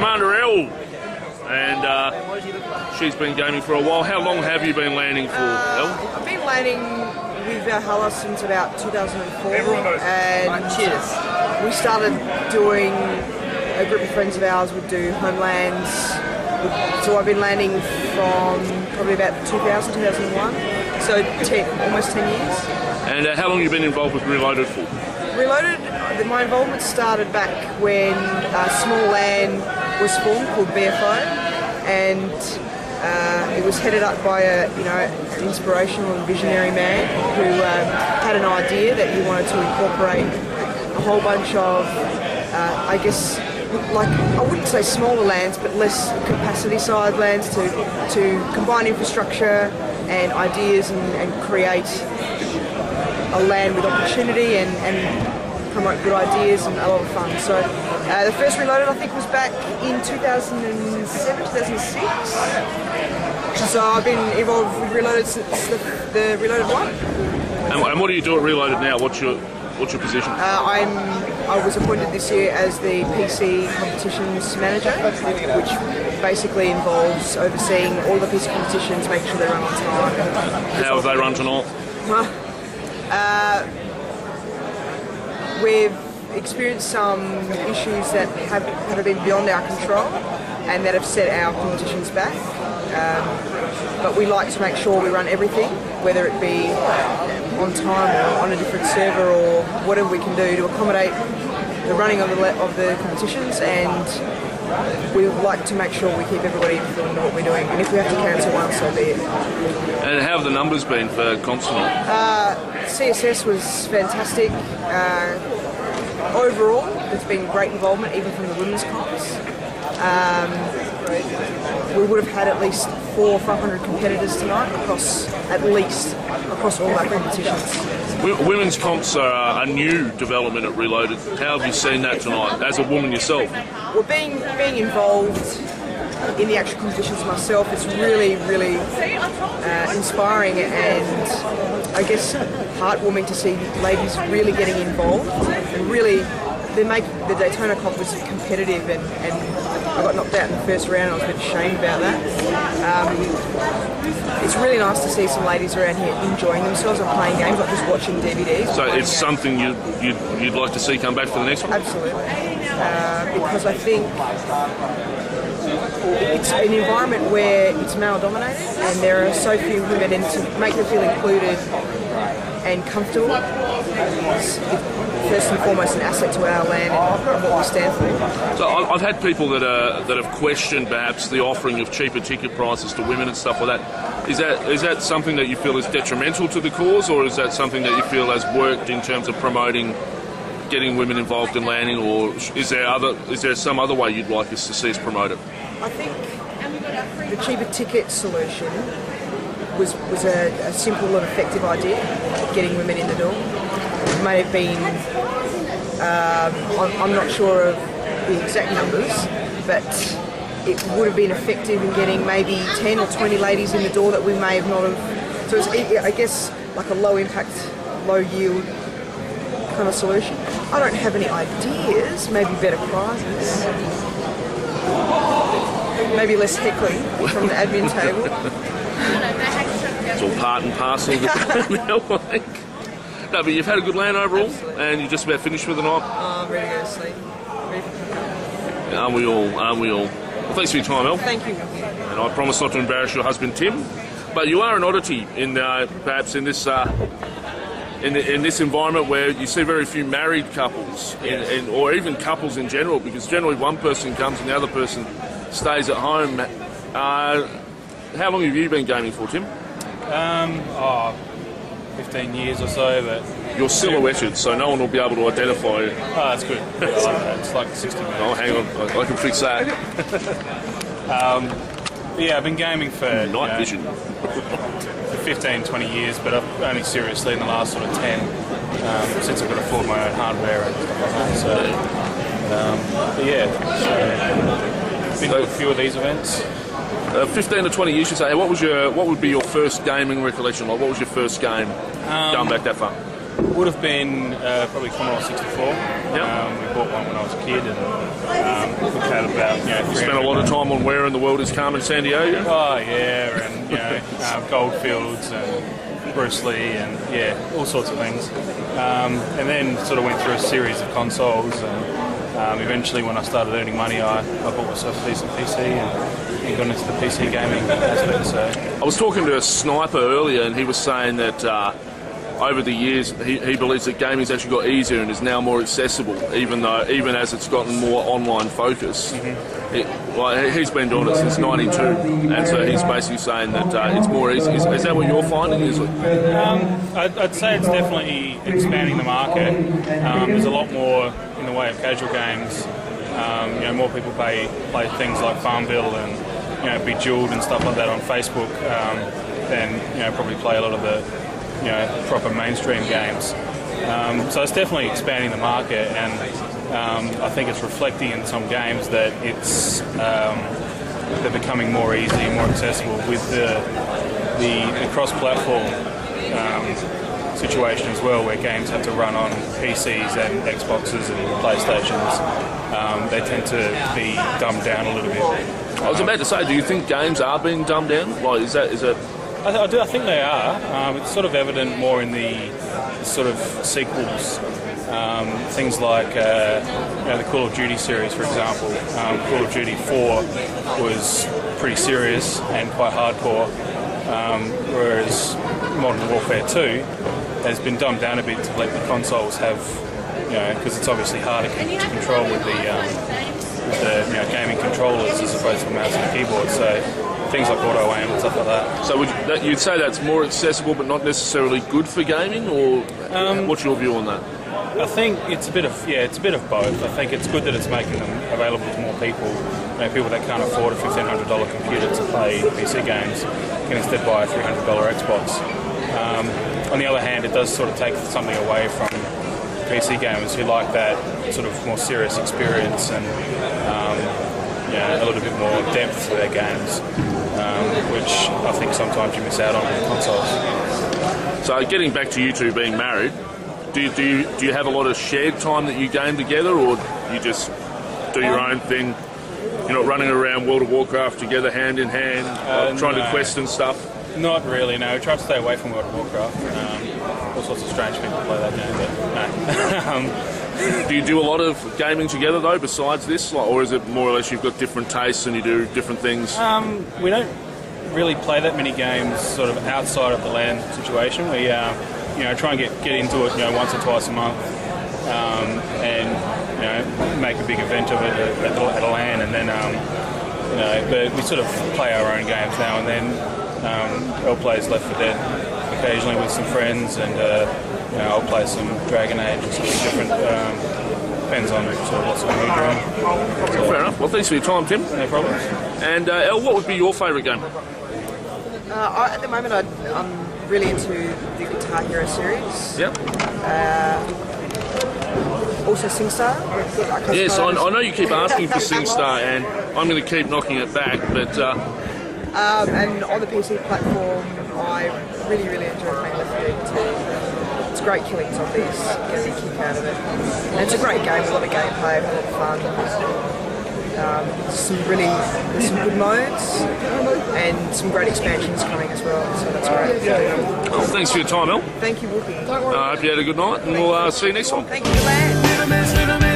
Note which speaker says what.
Speaker 1: CommanderEl, and she's been gaming for a while. How long have you been landing for, El?
Speaker 2: I've been landing with Valhalla since about 2004, and we started doing, a group of friends of ours would do homelands, so I've been landing from probably about 2000, 2001, so almost 10 years.
Speaker 1: And how long have you been involved with Reloaded for?
Speaker 2: Reloaded, my involvement started back when a small LAN was formed called BFO, and it was headed up by an inspirational and visionary man who had an idea that he wanted to incorporate a whole bunch of, I guess, like, I wouldn't say smaller lands, but less capacity side lands to combine infrastructure and ideas and create a land with opportunity and promote good ideas and a lot of fun. So the first Reloaded, I think, was back in 2007, 2006. So I've been involved with Reloaded since the Reloaded one.
Speaker 1: And what do you do at Reloaded now? What's your position?
Speaker 2: I was appointed this year as the PC competitions manager, which basically involves overseeing all the PC competitions, making sure they run on time.
Speaker 1: How have they run tonight?
Speaker 2: We've experienced some issues that have been beyond our control and that have set our competitions back. But we like to make sure we run everything, whether it be on time or on a different server or whatever we can do to accommodate the running of the competitions, and we like to make sure we keep everybody informed of what we're doing, and if we have to cancel one, so be it.
Speaker 1: And how have the numbers been for comps tonight?
Speaker 2: CSS was fantastic. Overall, there's been great involvement, even from the women's comps. We would have had at least 400 or 500 competitors tonight across all our competitions.
Speaker 1: Women's comps are a new development at Reloaded. How have you seen that tonight, as a woman yourself?
Speaker 2: Well, being involved in the actual competitions myself, it's really, really inspiring and I guess heartwarming to see ladies really getting involved and really they make the Daytona comp was competitive, and I got knocked out in the first round. I was a bit ashamed about that. It's really nice to see some ladies around here enjoying themselves and playing games, not just watching DVDs.
Speaker 1: So it's something you'd like to see come back for the next one?
Speaker 2: Absolutely, because I think it's an environment where it's male-dominated and there are so few women, and to make them feel included and comfortable is first and foremost an asset to our land and what we stand for.
Speaker 1: So I've had people that have questioned perhaps the offering of cheaper ticket prices to women and stuff like that. Is that something that you feel is detrimental to the cause, or is that something that you feel has worked in terms of promoting getting women involved in landing, or is there some other way you'd like us to see us promote it?
Speaker 2: I think the cheaper ticket solution was a simple and effective idea, getting women in the door. It may have been, I'm not sure of the exact numbers, but it would have been effective in getting maybe 10 or 20 ladies in the door that we may have not have. So it's, I guess, like a low impact, low yield kind of solution. I don't have any ideas, maybe better prizes. Maybe less heckling from the admin table.
Speaker 1: It's all part and parcel of the No, but you've had a good land overall. Absolutely. And you're just about finished for the night.
Speaker 2: Oh, I'm ready to go to sleep. Ready for pickup.
Speaker 1: Aren't we all? Aren't we all? Well, thanks for your time, El.
Speaker 2: Thank you.
Speaker 1: And I promise not to embarrass your husband, Tim. But you are an oddity in perhaps in this in this environment where you see very few married couples,
Speaker 3: Yes.
Speaker 1: or even couples in general, because generally one person comes and the other person stays at home. How long have you been gaming for, Tim?
Speaker 3: 15 years or so, but...
Speaker 1: You're silhouetted, so no one will be able to identify you.
Speaker 3: Oh, that's good. I like that. It's like 60 minutes.
Speaker 1: Oh, hang on, I can fix that.
Speaker 3: Yeah, I've been gaming for...
Speaker 1: Night vision.
Speaker 3: For 15, 20 years, but I've only seriously in the last sort of 10, since I could afford my own hardware and stuff like that. So, been to a few of these events.
Speaker 1: 15 to 20 years, you say. What would be your first gaming recollection like? What was your first game going back that far?
Speaker 3: Would have been probably Commodore 64.
Speaker 1: Yep.
Speaker 3: We bought one when I was a kid, and we had about
Speaker 1: You spent a lot of time on Where in the World is Carmen San Diego?
Speaker 3: Oh yeah, and Goldfields and Bruce Lee and all sorts of things. And then sort of went through a series of consoles, and eventually when I started earning money, I bought myself a decent PC and got into the PC gaming aspect. So
Speaker 1: I was talking to a sniper earlier, and he was saying that over the years he believes that gaming's actually got easier and is now more accessible, even as it's gotten more online focus. He's been doing it since '92, and so he's basically saying that it's more easy. Is that what you're finding?
Speaker 3: I'd say it's definitely expanding the market. There's a lot more in the way of casual games. More people play things like Farmville and Bejeweled and stuff like that on Facebook than probably play a lot of the proper mainstream games. So it's definitely expanding the market, and I think it's reflecting in some games that they're becoming more easy, more accessible with the cross-platform situation as well, where games have to run on PCs and Xboxes and PlayStations. They tend to be dumbed down a little bit.
Speaker 1: I was about to say, do you think games are being dumbed down? Like, is that?
Speaker 3: I do. I think they are. It's sort of evident more in the sort of sequels. Things like the Call of Duty series, for example. Call of Duty 4 was pretty serious and quite hardcore, whereas Modern Warfare 2 has been dumbed down a bit to let the consoles have, because it's obviously harder to control with the gaming controllers as opposed to mouse and keyboard. So things like auto aim and stuff like that.
Speaker 1: So you'd say that's more accessible, but not necessarily good for gaming, or what's your view on that?
Speaker 3: I think it's a bit of both. I think it's good that it's making them available to more people. People that can't afford a $1,500 computer to play PC games can instead buy a $300 Xbox. On the other hand, it does sort of take something away from PC gamers who like that sort of more serious experience and a little bit more depth to their games, which I think sometimes you miss out on with consoles.
Speaker 1: So getting back to you two being married, do you have a lot of shared time that you game together, or you just do your own thing? You're not running around World of Warcraft together hand in hand, trying to quest and stuff?
Speaker 3: Not really, no. We try to stay away from World of Warcraft. All sorts of strange people play that game, but no.
Speaker 1: Do you do a lot of gaming together, though, besides this? Or is it more or less you've got different tastes and you do different things?
Speaker 3: We don't really play that many games sort of outside of the LAN situation. We try and get into it once or twice a month, and make a big event of it at a LAN, and then but we sort of play our own games now and then. El plays Left 4 Dead occasionally with some friends, and I'll play some Dragon Age or something different. Depends on sort of what's on the mood.
Speaker 1: So fair enough. Well, thanks for your time, Tim.
Speaker 3: No problems.
Speaker 1: And El, what would be your favourite game?
Speaker 2: At the moment, I'm really into the Guitar Hero series.
Speaker 1: Yep.
Speaker 2: Also SingStar.
Speaker 1: Yes, I know you keep asking for SingStar, and I'm going to keep knocking it back, but...
Speaker 2: and on the PC platform, I really enjoy playing Left 4 Dead 2. It's great killing zombies, get a kick out of it. And it's a great game, a lot of gameplay, a lot of fun. There's some good modes, and some great expansions coming as well, so that's great.
Speaker 1: Cool. Thanks for your time, El.
Speaker 2: Thank you, Wookie.
Speaker 1: I hope you had a good night, and we'll see you next time.
Speaker 2: Thank you, lad.